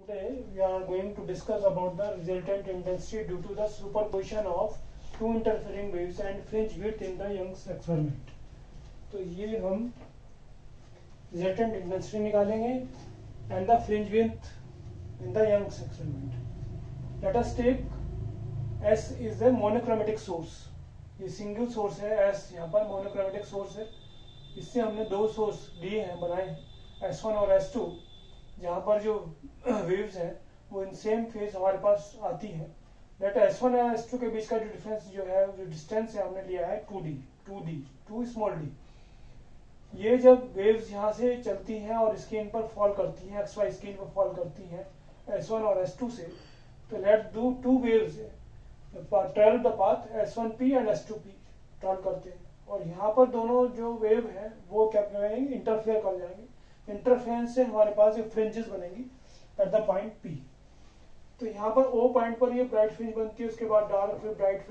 Today we are going to discuss about the resultant intensity due to the superposition of two interfering waves and fringe width in the Young's experiment. तो ये हम resultant intensity निकालेंगे and the fringe width in the Young's experiment. Let us take S is the monochromatic source. ये single source है S, यहाँ पर monochromatic source है. इससे हमने दो सोर्स लिए हैं, बनाए हैं S1 और S2, जहाँ पर जो वेव्स है वो इन सेम फेज हमारे पास आती है. लेट S1 और S2 के बीच का जो डिफरेंस जो है, जो डिस्टेंस है, हमने लिया है 2 स्मॉल डी. ये जब वेव्स यहाँ से चलती हैं और स्क्रीन पर फॉल करती हैं, XY स्क्रीन पर फॉल करती हैं S1 और S2 से, तो लेट दो two waves travel the path S1P and S2P travel करते हैं, और यहाँ पर दोनों जो वेव है वो क्या करेंगे, इंटरफेयर कर जाएंगे. इंटरफेरेंस से हमारे पास ये फ्रिंजेस बनेगी एट द पॉइंट P. तो यहाँ पर O पॉइंट पर ये ब्राइट फ्रिंज बनती है, उसके बाद डार्क, फिर ब्राइट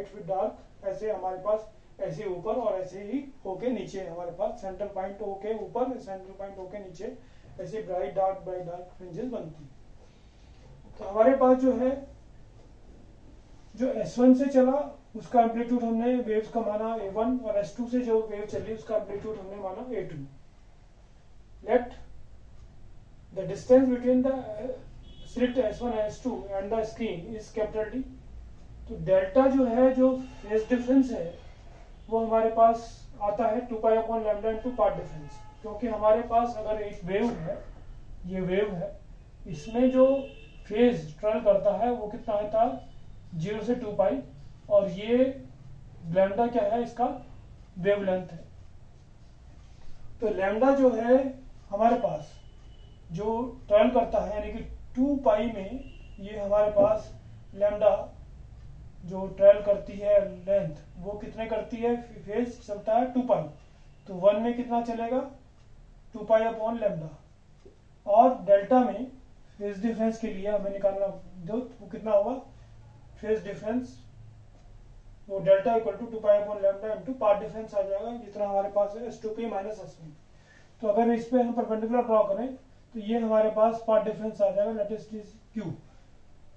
फिर डार्क, ऐसे हमारे पास ऐसे ऊपर और ऐसे ही होके नीचे हमारे पास सेंट्रल पॉइंट O के ऊपर, सेंट्रल पॉइंट O के नीचे ऐसे ब्राइट डार्क फ्रिंजेस बनती है. तो हमारे पास जो है, जो S1 से चला उसका एम्पलीट्यूड हमने वेव्स का माना A1, और S2 से जो वेव चली उसका एम्पलीट्यूड हमने माना A2. Let the distance between the slit S1 and S2 and the screen is capital D. तो डेल्टा जो है, जो फेज डिफरेंस है, वो हमारे पास आता है 2 pi upon lambda into path difference. क्योंकि हमारे पास अगर एक वेव है, ये वेव है, इसमें जो फेज ट्रेवल करता है वो कितना आता है 0 से 2 पाई, और ये लैम्डा क्या है, इसका वेवलेंथ है. तो लैम्डा जो है हमारे पास जो ट्रेवल करता है, यानी कि 2 पाई में ये हमारे पास लैम्डा जो ट्रेवल करती है लेंथ, वो कितने करती है, फेज चलता है 2 पाई, तो 1 में कितना चलेगा 2 पाई अपॉन लैम्डा. और डेल्टा में फेज डिफरेंस के लिए हमें निकालना दो, वो कितना होगा, फेज डिफरेंस वो delta equal to 2 pi upon lambda into path difference आ जाएगा, जितना हमारे पास है S2P माइनस S1. तो अगर इस पे हम परपेंडिकुलर ड्रॉ करें तो ये हमारे पास पाथ डिफरेंस आ जाएगा, लेट अस इज Q.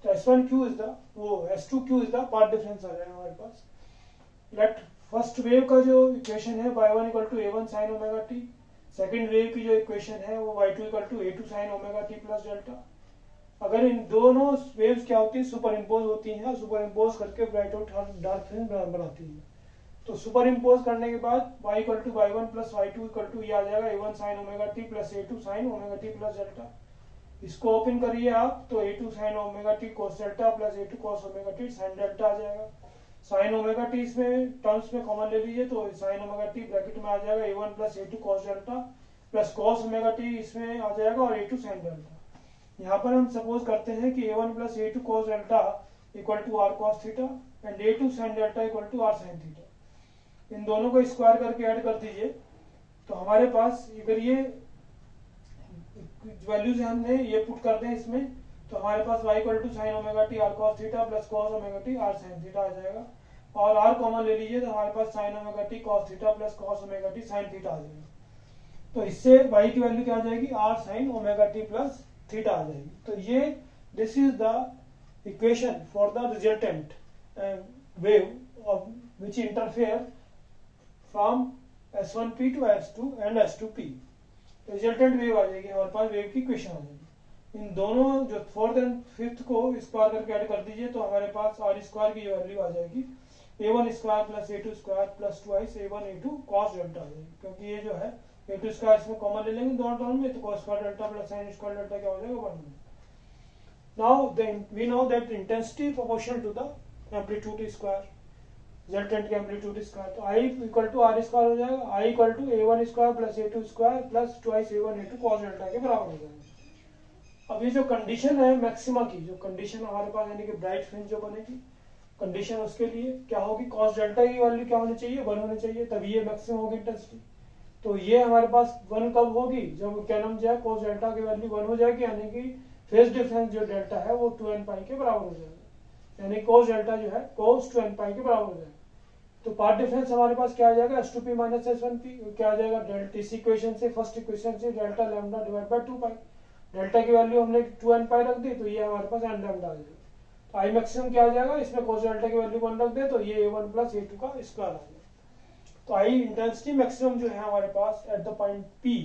तो S1Q इज द, वो S2Q is the path difference आ जाएगा हमारे पास. लेट फर्स्ट वेव का जो इक्वेशन है y1 equal to A1 sine omega t, second wave की जो इक्वेशन है वो y2 equal to A2 sine omega T plus delta. अगर इन दोनों वेव्स क्या होती है, सुपर इम्पोज होती हैं, सुपर इम्पोज करके ब्राइट और डार्क फ्रिंज बनाती हैं. तो सुपर इम्पोज करने के बाद y equal to y1 plus y2 equal to ये आ जाएगा A1 sine omega T plus A2 sine omega T plus delta. इसको ओपन करिए आप तो A2 sine omega T cos delta plus A2 cos omega T sine delta आ जाएगा. Sine omega T इसमें टर्म्स में कॉमन ले लीजिए, तो साइन ओमेगा टी ब्रैकेट में आ जाएगा A1 plus A2 cos delta plus cos omega T इसमें आ जाएगा, और A2 साइन डेल्टा. यहाँ पर हम सपोज करते हैं कि A1 plus A2 cos delta equal to R cos theta and A2 sine delta equal to R sine theta. इन दोनों को स्क्वायर करके ऐड कर दीजिए, तो हमारे पास अगर ये वैल्यूज हमने ये पुट कर दें इसमें, तो हमारे पास y equal to sine omega t R cos theta plus cos omega t R sine theta आ जाएगा. और R कॉमन ले लीजिए तो हमारे पास sine omega t cos theta plus cos omega T sine theta आ जाएगा. तो इससे y की वैल्यू क्या आ जाएगी, R sine omega T plus theta आ जाएगी. तो ये this is the equation for the resultant wave of which interfere from S1P to S2 and S2P. Resultant wave आ जाएगी हमारे पास, वेव की इक्वेशन आ जाएगी. इन दोनों जो फोर्थ एंड फिफ्थ को स्क्वायर करके ऐड कर दीजिए, तो हमारे पास R स्क्वायर की वैल्यू आ जाएगी A1 square plus A2 square plus 2 A1 A2 cos delta आ जाएगी. क्योंकि ये जो है A2 स्क्वायर इसमें कॉमन ले लेंगे दोनों टर्म में, तो cos square delta plus sin square delta क्या हो जाएगा 1. Now we know that intensity proportional to the amplitude square, resultant के एम्पलीट्यूड स्क्वायर. तो I equal to R square हो जाएगा, I equal to A1 square plus A2 square plus 2 A1 A2 cos delta के बराबर हो जाएगा. अब ये जो कंडीशन है मैक्सिमा की, जो कंडीशन हमारे पास यानी कि ब्राइट फ्रिंज जो बनेगी, कंडीशन उसके लिए क्या होगी, cos डेल्टा की वैल्यू क्या होनी चाहिए, 1 होनी चाहिए, तभी ये मैक्सिमम होगी इंटेंसिटी. तो ये हमारे पास 1 कब होगी, जब क्या नाम जो है cos डेल्टा की वैल्यू 1 हो जाएगी, यानी कि फेज डिफरेंस जो डेल्टा है वो 2n पाई के बराबर हो जाएगा, यानी cos डेल्टा जो है cos 2n पाई के बराबर हो जाएगा. तो पाथ डिफरेंस हमारे पास क्या आ जाएगा, S2P माइनस S1P. क्या आ जाएगा, डेल्टा इस इक्वेशन से, फर्स्ट इक्वेशन से delta lambda divide by 2 pi. Delta की वैल्यू हमने 2n पाई रख दी, तो ये हमारे पास n लैम्डा आ जाएगा। तो आई मैक्सिमम क्या आ जाएगा, इसमें कोस डेल्टा की वैल्यू 1 रख दे तो ये a1 प्लस a2 का स्क्वायर आ जाएगा। तो आई इंटेंसिटी मैक्सिमम जो है हमारे पास एट द पॉइंट P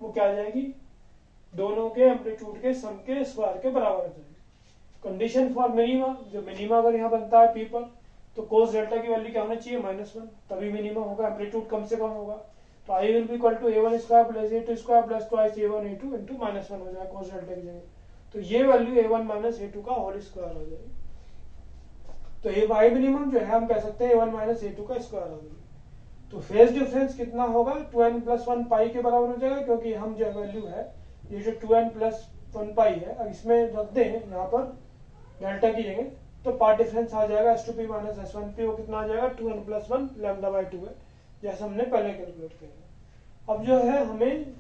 वो क्या आ जाएगी, दोनों के एम्पलीट्यूड के सम के स्क्वायर के बराबर आ जाएगी। कंडीशन फॉर मिनिमा, जो मिनिमा अगर यहाँ बनता है P पर, तो कोस डेल्टा की वैल्यू क्या होना चाहिए, -1, तभी मिनिमम होगा, एम्पलीट्यूड कम से कम होगा। तो I will be equal to a1 square plus a2 square plus twice a1 a2 into -1 हो जाएगा कोस डेल्टा की जगह। तो ये वैल्यू a1 माइनस a2 का होल स्क्वायर हो जाएगी। तो ये वाई मिनिमम जो है हम कह सकते हैं a1 माइनस a2 का स्क्वायर हो जाएगी। तो फेज डिफरेंस कितना होगा, 2n प्लस 1 पाई के बराबर हो जाएगा, क्योंकि हम जो वैल्यू है ये जो 2n प्लस 1 पाई है, अब इसमें रख दें यहाँ पर डेल्टा की जगह, तो पार्ट डिफरेंस आ जाएगा s2p माइनस s1p, वो कितना आ जाएगा 2n प्लस 1 लैम्डा बाई 2 है, जैसे हमने पहले कैलकुलेट किया। अब जो है हमें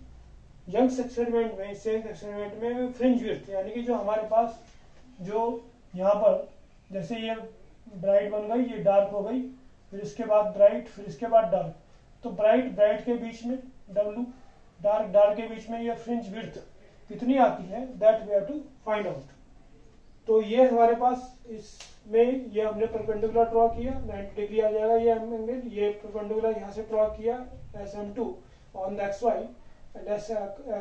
यंग्स एक्सपेरिमेंट में, सेफ एक्सपेरिमेंट में फ्रिंज विड्थ, यानी कि जो हमारे पास जो यहाँ पर जैसे ये ब्राइट बन गई, ये डार्क हो गई, फिर इसके बाद ब्राइट, फिर इसके बाद डार्क, तो ब्राइट ब्राइट के बीच में W, डार्क डार्क के बीच में ये फ्रिंज विड्थ कितनी आती है, that we have to find out. तो ये हमारे पास इसमें ये हमने परपेंडिकुलर ड्रॉ किया, 90 डिग्री आ जाएगा ये एंगल, ये परपेंडिकुलर यहाँ से ड्रॉ किया SM2 on the XY and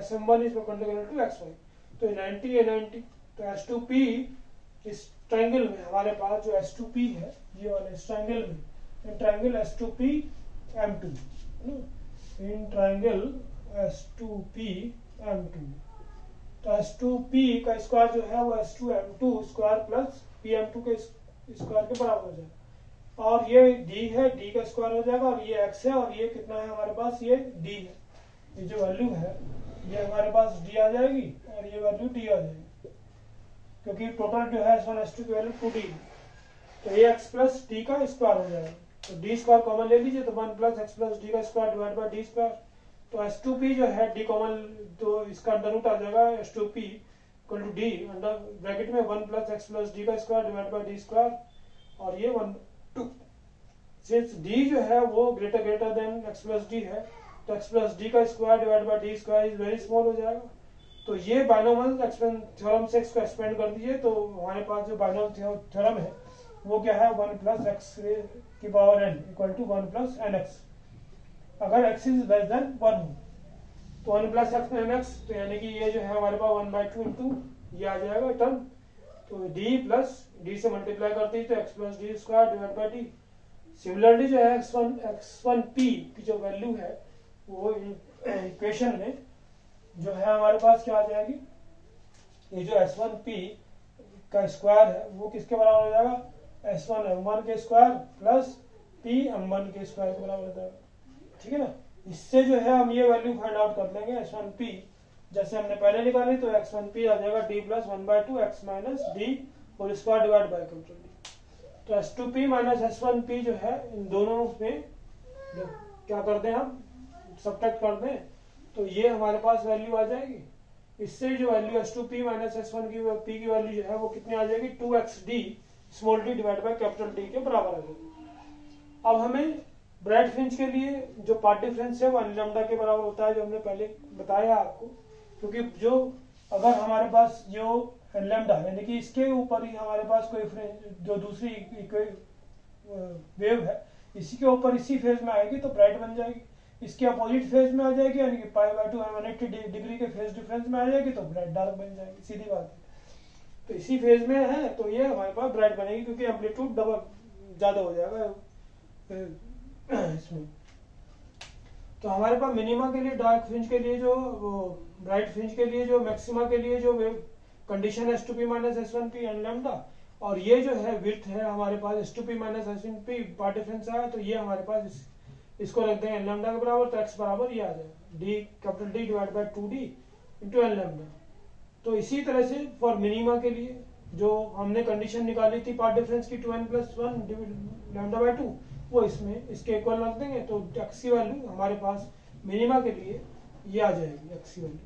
SM1 is perpendicular to XY, तो 90 ये 90, तो S2P इस ट्रायंगल में हमारे पास जो S2P है, ये वाले इस ट्रायंगल में, in triangle S2P M2, in triangle S2P M2, तो S2P का स्क्वायर जो है वो S2M2 स्क्वायर प्लस PM2 के स्क्वायर के बराबर हो जाएगा, और ये D है, D का स्क्वायर हो जाएगा, और ये X है, और ये कितना है हमारे पास, ये D है, ये जो वैल्यू है ये हमारे पास D आ जाएगी, और ये वैल्यू D आ जाएगी, क्योंकि टोटल जो है S1 S2 की वैल्यू 2D, तो ये x प्लस D का स्क्वायर हो जाएगा, तो D स्क्वायर कॉमन ले लीजिए, तो 1 प्लस x प्लस D का square divide by D square, तो S2P जो है D कॉमन, तो इसका अंडर रूट आ जाएगा S2P equal to D under bracket में 1 प्लस x प्लस D का square divide by D square, और ये 1 2, सिंस D जो है वो greater than x plus D है, तो x प्लस D का square divide by D square is very small हो जाएगा। तो ये बाइनोमियल एक्सपेंड थ्योरम से इसको एक्सपेंड कर दीजिए, तो हमारे पास जो बाइनोमियल थ्योरम है वो क्या है, 1 प्लस एक्स की power n equal to 1 plus nx, अगर x इज लेस देन 1 हो, तो 1 प्लस एक्स nx, तो यानी कि ये जो है हमारे पास 1/2 इंटू ये आ जाएगा टर्म, तो d प्लस d से मल्टीप्लाई करते हैं तो x plus D square divide by D. Similarly जो है x1p की जो वैल्यू है वो इक्वेशन में जो है हमारे पास क्या आ जाएगी, ये जो S1P का स्क्वायर है वो किसके बराबर हो जाएगा, S1M1 के स्क्वायर प्लस PM1 के स्क्वायर के बराबर हो जाएगा, ठीक है ना। इससे जो है हम ये वैल्यू फाइंड आउट कर लेंगे S1P, जैसे हमने पहले निकाली, तो x1p आ जाएगा d plus 1/2 x minus d whole square divide by capital D। तो S2P माइनस S1P जो है इन दोनों में क्या कर दें, हम सब्ट्रैक्ट कर दें, तो ये हमारे पास वैल्यू आ जाएगी। इससे जो वैल्यू S2P माइनस S1 की P की वैल्यू जो है वो कितनी आ जाएगी, 2xd small d divide by capital D के बराबर आ जाएगी। अब हमें ब्राइट फ्रिंज के लिए जो पार्ट डिफरेंस है वो n लैम्डा के बराबर होता है, जो हमने पहले बताया आपको, क्योंकि जो अगर हमारे पास जो n लैम्डा यानी कि इसके ऊपर ही हमारे पास कोई जो दूसरी वेव है इसी के ऊपर इसी फेज में आएगी तो ब्राइट बन जाएगी, इसके अपोजिट फेज में आ जाएगी यानी कि π/2 180 डिग्री के फेज डिफरेंस में आ जाएगी तो ब्राइट डार्क बन जाएगी, सीधी बात है। तो इसी फेज में है तो ये हमारे पास ब्राइट बनेगी, क्योंकि एम्पलीट्यूड डबल ज्यादा हो जाएगा इसमें। तो हमारे पास मिनिमा के लिए डार्क फ्रिंज के लिए जो ब्राइट फ्रिंज के लिए जो मैक्सिमा के लिए जो condition S2P minus S1P n lambda, और ये जो है विड्थ है हमारे पास S2P minus S1P path difference आया, तो ये हमारे पास इसको रख देंगे n लैम्डा के बराबर, तो x बराबर ये आ जाएगा d capital D divide by 2d into n lambda. तो इसी तरह से फॉर मिनिमा के लिए जो हमने कंडीशन निकाली थी पार्ट डिफरेंस की 2n प्लस 1 लैम्डा बाई 2, वो इसमें इसके इक्वल रख देंगे, तो x की वैल्यू हमारे पास मिनिमा के लिए ये आ जाएगी x की वैल्यू।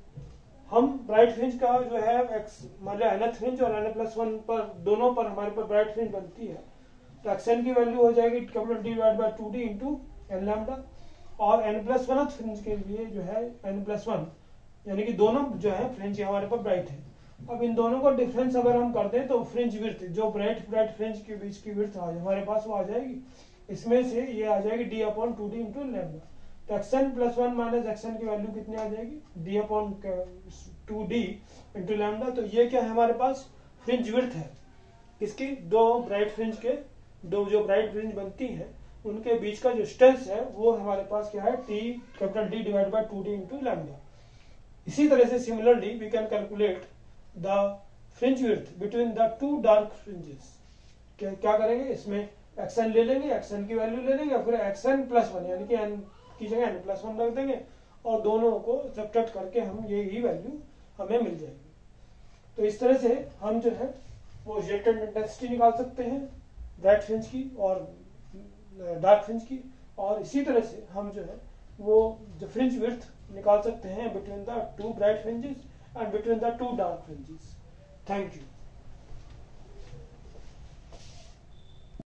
हम ब्राइट फ्रिंज का जो है x मतलब nth फ्रिंज और n प्लस 1 पर दोनों पर हमारे पास ब्राइट फ्रिंज बनती है, तो xn की वैल्यू हो जाएगी capital D divide by 2d into n lambda, और n प्लस 1 फ्रिंज के लिए जो है n प्लस 1 यानी कि दोनों जो है फ्रिंज हमारे पास ब्राइट है। अब इन दोनों का डिफरेंस अगर हम कर दें तो फ्रिंज विड्थ, जो ब्राइट फ्रिंज के बीच की विड्थ हमारे पास वो आ जाएगी, इसमें से ये आ जाएगी d upon 2d into lambda. तो xn प्लस 1 माइनस xn की वैल्यू कितनी आ जाएगी, d upon 2d into lambda. तो ये क्या है हमारे पास, फ्रिंज विड्थ है इसकी, दो ब्राइट फ्रिंज के, दो जो ब्राइट फ्रिंज बनती है उनके बीच का जो डिस्टेंस है वो हमारे पास क्या है, t capital D divide by 2d into lambda. इसी तरह से similarly we can calculate the fringe width between the two dark fringes. क्या करेंगे, इसमें xn ले लेंगे, xn की वैल्यू ले लेंगे, फिर xn प्लस 1 यानी कि n की जगह n प्लस 1 रख देंगे और दोनों को सब्ट्रैक्ट करके हम ये ही वैल्यू हमें मिल जाएगी। तो इस तरह से हम जो है वो रिजल्टेंट इंटेंसिटी निकाल सकते हैं ब्राइट फ्रिंज की और डार्क फ्रिंज की, और इसी तरह से हम जो है वो जो फ्रिंज विड्थ निकाल सकते हैं between the to bright fringes and between the two dark fringes. Thank you.